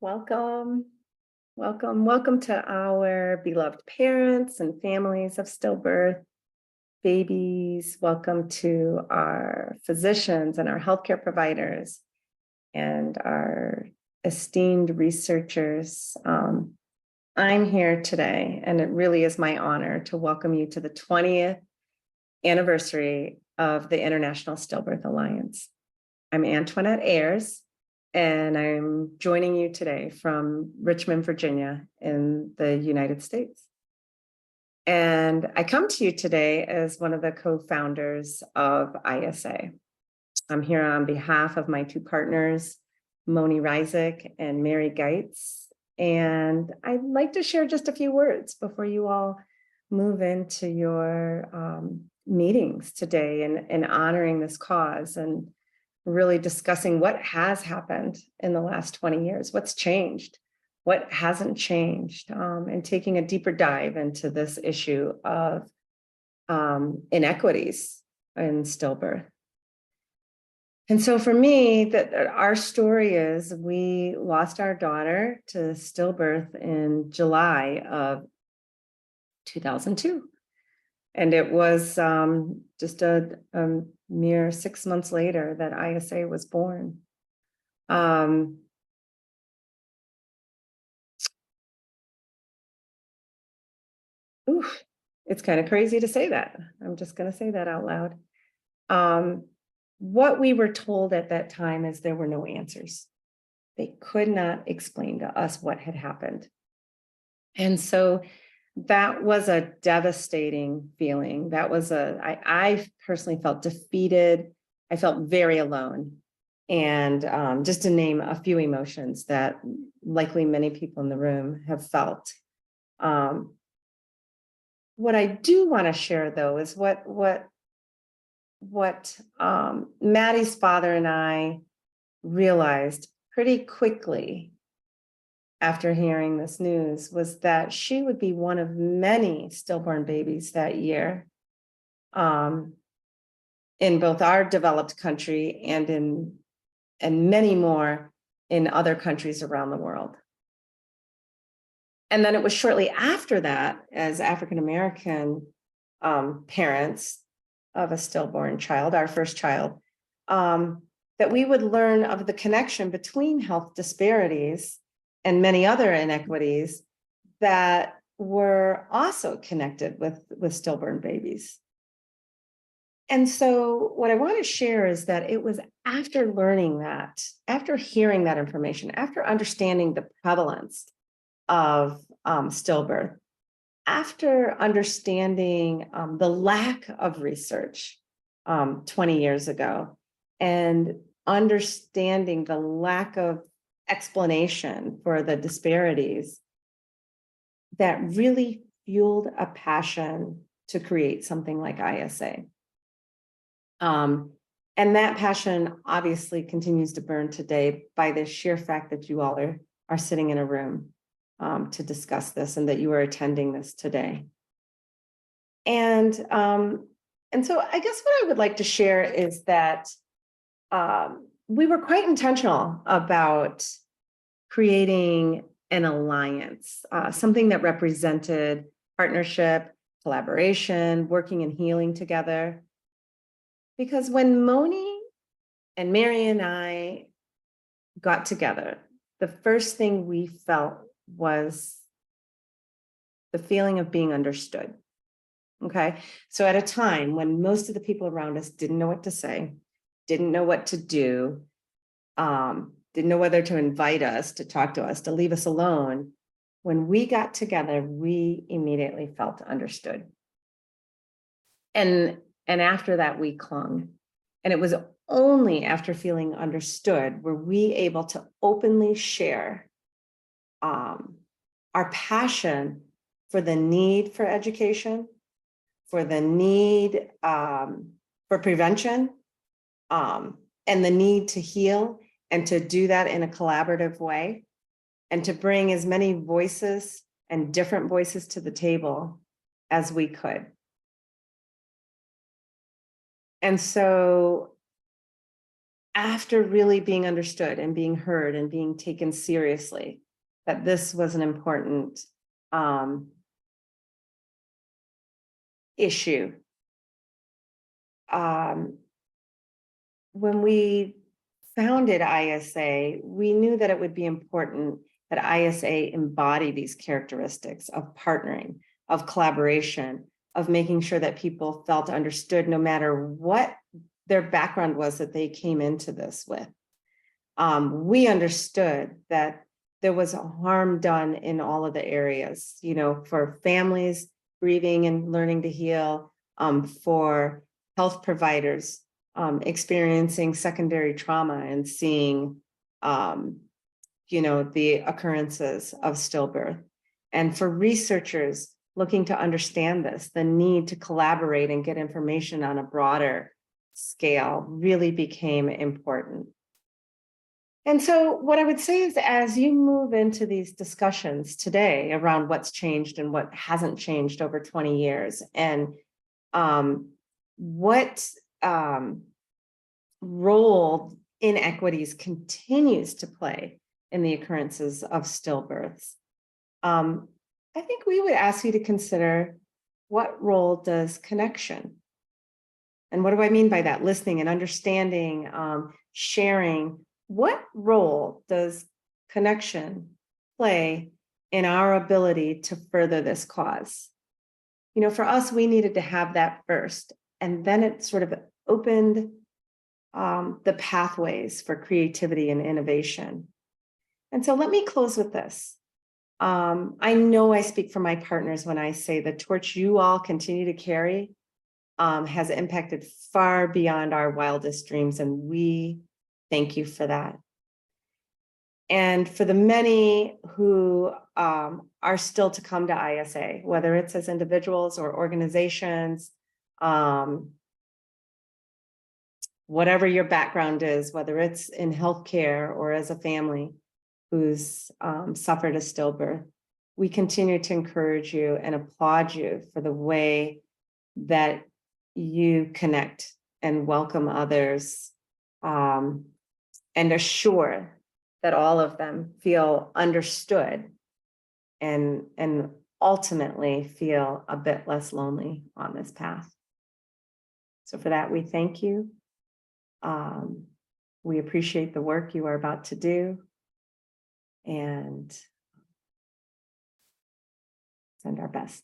Welcome, welcome to our beloved parents and families of stillbirth babies. Welcome to our physicians and our healthcare providers and our esteemed researchers. I'm here today, and it really is my honor to welcome you to the 20th anniversary of the International Stillbirth Alliance. I'm Antoinette Ayers, and I'm joining you today from Richmond, Virginia, in the United States. And I come to you today as one of the co-founders of ISA. I'm here on behalf of my two partners, Moni Reisig and Mary Geitz. And I'd like to share just a few words before you all move into your meetings today and honoring this cause and really discussing what has happened in the last 20 years, what's changed, what hasn't changed, and taking a deeper dive into this issue of inequities in stillbirth. And so for me, that our story is we lost our daughter to stillbirth in July of 2002. And it was just a mere 6 months later that ISA was born. It's kind of crazy to say that. I'm just going to say that out loud. What we were told at that time is there were no answers. They could not explain to us what had happened. And so that was a devastating feeling. That was I personally felt defeated. I felt very alone. And just to name a few emotions that likely many people in the room have felt. What I do want to share, though, is what Maddie's father and I realized pretty quickly after hearing this news was that she would be one of many stillborn babies that year in both our developed country and many more in other countries around the world. And then it was shortly after that, as African-American parents of a stillborn child, our first child, that we would learn of the connection between health disparities and many other inequities that were also connected with stillborn babies. And so what I want to share is that it was after learning that, after hearing that information, after understanding the prevalence of stillbirth, after understanding the lack of research 20 years ago, and understanding the lack of explanation for the disparities, that really fueled a passion to create something like ISA. And that passion obviously continues to burn today by the sheer fact that you all are sitting in a room to discuss this and that you are attending this today. And so I guess what I would like to share is that we were quite intentional about creating an alliance, something that represented partnership, collaboration, working and healing together. Because when Moni and Mary and I got together, the first thing we felt was the feeling of being understood. Okay, so at a time when most of the people around us didn't know what to say, didn't know what to do, didn't know whether to invite us, to talk to us, to leave us alone, when we got together, we immediately felt understood. And after that, we clung. And it was only after feeling understood were we able to openly share our passion for the need for education, for the need for prevention, and the need to heal, and to do that in a collaborative way, and to bring as many voices and different voices to the table as we could. And so after really being understood and being heard and being taken seriously, that this was an important issue. When we founded ISA, we knew that it would be important that ISA embody these characteristics of partnering, of collaboration, of making sure that people felt understood no matter what their background was that they came into this with. We understood that there was harm done in all of the areas, you know, for families grieving and learning to heal, for health providers experiencing secondary trauma and seeing, you know, the occurrences of stillbirth, and for researchers looking to understand this, the need to collaborate and get information on a broader scale really became important. And so what I would say is, as you move into these discussions today around what's changed and what hasn't changed over 20 years, and what role inequities continues to play in the occurrences of stillbirths, I think we would ask you to consider, what role does connection? And what do I mean by that? Listening and understanding, sharing. What role does connection play in our ability to further this cause? You know, for us, we needed to have that first, and then it sort of opened the pathways for creativity and innovation. And so let me close with this. I know I speak for my partners when I say the torch you all continue to carry has impacted far beyond our wildest dreams, and we thank you for that. And for the many who are still to come to ISA, whether it's as individuals or organizations, whatever your background is, whether it's in healthcare or as a family who's suffered a stillbirth, we continue to encourage you and applaud you for the way that you connect and welcome others, and assure that all of them feel understood and ultimately feel a bit less lonely on this path. So for that, we thank you. We appreciate the work you are about to do, and send our best.